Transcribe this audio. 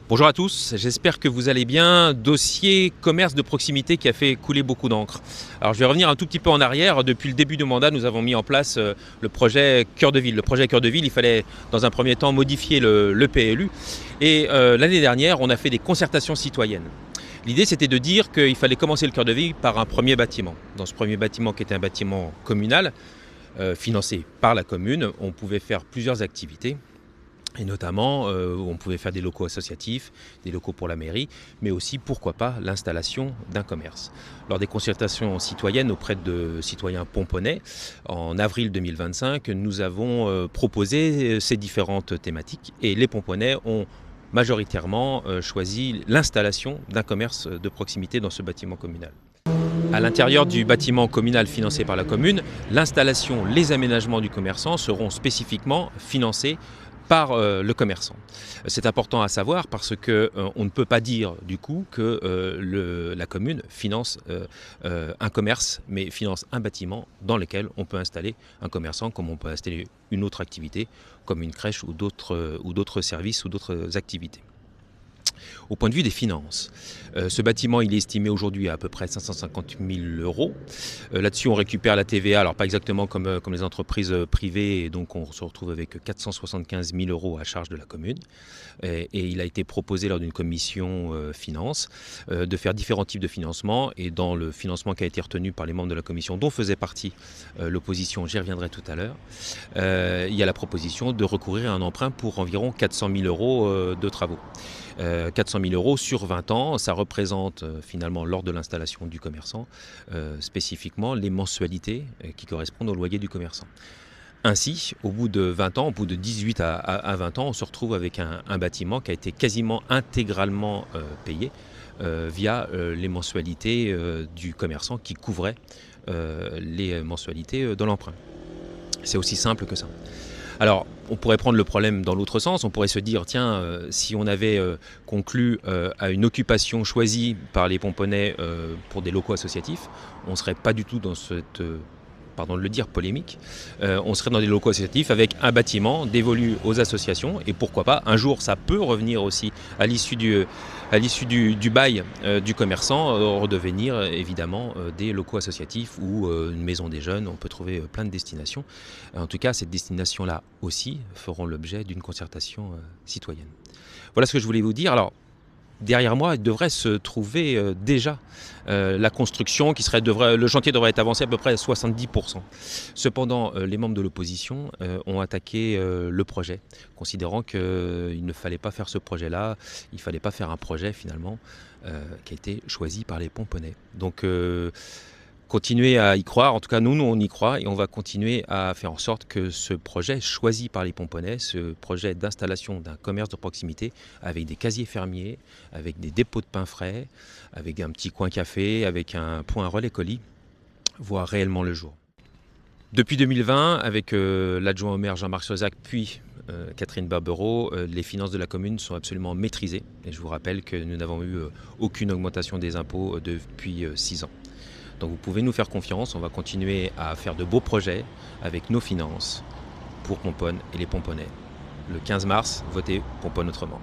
Bonjour à tous, j'espère que vous allez bien. Dossier commerce de proximité qui a fait couler beaucoup d'encre. Alors je vais revenir un tout petit peu en arrière. Depuis le début du mandat, nous avons mis en place le projet Cœur de Ville. Le projet Cœur de Ville, il fallait dans un premier temps modifier le PLU. Et l'année dernière, on a fait des concertations citoyennes. L'idée, c'était de dire qu'il fallait commencer le Cœur de Ville par un premier bâtiment. Dans ce premier bâtiment qui était un bâtiment communal, financé par la commune, on pouvait faire plusieurs activités. Et notamment, on pouvait faire des locaux associatifs, des locaux pour la mairie, mais aussi, pourquoi pas, l'installation d'un commerce. Lors des concertations citoyennes auprès de citoyens pomponais, en avril 2025, nous avons proposé ces différentes thématiques et les pomponais ont majoritairement choisi l'installation d'un commerce de proximité dans ce bâtiment communal. À l'intérieur du bâtiment communal financé par la commune, l'installation, les aménagements du commerçant seront spécifiquement financés par le commerçant. C'est important à savoir parce qu'on ne peut pas dire du coup que la commune finance un commerce, mais finance un bâtiment dans lequel on peut installer un commerçant comme on peut installer une autre activité, comme une crèche ou d'autres services ou d'autres activités. Au point de vue des finances, ce bâtiment il est estimé aujourd'hui à peu près 550 000 €. Là-dessus on récupère la TVA, alors pas exactement comme les entreprises privées, et donc on se retrouve avec 475 000 € à charge de la commune. Et il a été proposé lors d'une commission finance de faire différents types de financement, et dans le financement qui a été retenu par les membres de la commission dont faisait partie l'opposition, j'y reviendrai tout à l'heure, il y a la proposition de recourir à un emprunt pour environ 400 000 € de travaux. 400 000 € sur 20 ans, ça représente finalement lors de l'installation du commerçant spécifiquement les mensualités qui correspondent au loyer du commerçant. Ainsi, au bout de 20 ans, au bout de 18 à 20 ans, on se retrouve avec un bâtiment qui a été quasiment intégralement payé via les mensualités du commerçant qui couvraient les mensualités de l'emprunt. C'est aussi simple que ça. Alors, on pourrait prendre le problème dans l'autre sens, on pourrait se dire, tiens, si on avait conclu à une occupation choisie par les pomponais pour des locaux associatifs, on ne serait pas du tout dans cette, pardon de le dire, polémique. On serait dans des locaux associatifs avec un bâtiment dévolu aux associations, et pourquoi pas, un jour ça peut revenir aussi à l'issue du bail du commerçant, redevenir évidemment des locaux associatifs ou une maison des jeunes. On peut trouver plein de destinations. En tout cas, ces destinations-là aussi feront l'objet d'une concertation citoyenne. Voilà ce que je voulais vous dire. Alors, derrière moi, il devrait se trouver déjà la construction le chantier devrait être avancé à peu près à 70%. Cependant, les membres de l'opposition ont attaqué le projet, considérant qu'il ne fallait pas faire ce projet-là, il ne fallait pas faire un projet finalement qui a été choisi par les pomponais. Donc, continuer à y croire, en tout cas nous on y croit, et on va continuer à faire en sorte que ce projet choisi par les pomponais, ce projet d'installation d'un commerce de proximité avec des casiers fermiers, avec des dépôts de pain frais, avec un petit coin café, avec un point relais colis, voit réellement le jour. Depuis 2020, avec l'adjoint au maire Jean-Marc Sozac, puis Catherine Barbereau, les finances de la commune sont absolument maîtrisées, et je vous rappelle que nous n'avons eu aucune augmentation des impôts depuis 6 ans. Donc vous pouvez nous faire confiance, on va continuer à faire de beaux projets avec nos finances pour Pomponne et les Pomponnais. Le 15 mars, votez Pomponne autrement.